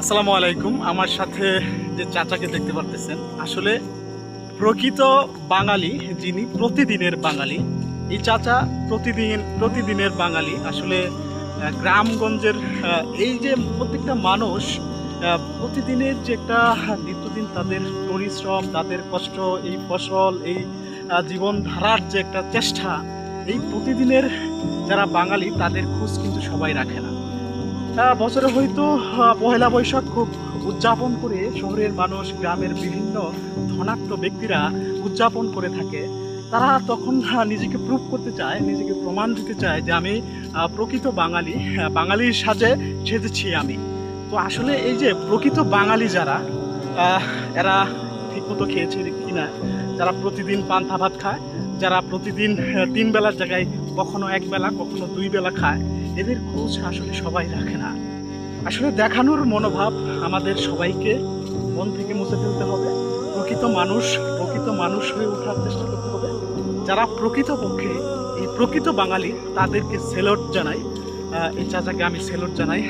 আসসালামু আলাইকুম। আমার সাথে যে চাচাকে দেখতে পারতেছেন, আসলে প্রকৃত বাঙালি, যিনি প্রতিদিনের বাঙালি। এই চাচা প্রতিদিনের বাঙালি। আসলে গ্রামগঞ্জের এই যে প্রত্যেকটা মানুষ প্রতিদিনের যে একটা নিত্যদিন তাদের পরিশ্রম, তাদের কষ্ট, এই ফসল, এই জীবনধারার যে একটা চেষ্টা, এই প্রতিদিনের যারা বাঙালি তাদের খোঁজ কিন্তু সবাই রাখে না। বছরে হয়তো পহেলা বৈশাখ খুব উদযাপন করে শহরের মানুষ, গ্রামের বিভিন্ন ধনাঢ্য ব্যক্তিরা উদযাপন করে থাকে। তারা তখন নিজেকে প্রুভ করতে চায়, নিজেকে প্রমাণ দিতে চায় যে আমি প্রকৃত বাঙালি, বাঙালির সাজে সেজেছি আমি। তো আসলে এই যে প্রকৃত বাঙালি যারা, এরা ঠিকমতো খেয়েছে কিনা, যারা প্রতিদিন পান্তা ভাত খায়, যারা প্রতিদিন 3 বেলার জায়গায় কখনো 1 বেলা কখনো 2 বেলা খায়, এদের খোঁজ আসলে সবাই রাখে না। আসলে দেখানোর মনোভাব আমাদের সবাইকে মন থেকে মুছে ফেলতে হবে। প্রকৃত মানুষ হয়ে ওঠার চেষ্টা করতে হবে। যারা প্রকৃতপক্ষে এই প্রকৃত বাঙালি, তাদেরকে সেলুট জানাই। এই চাচাকে আমি সেলুট জানাই।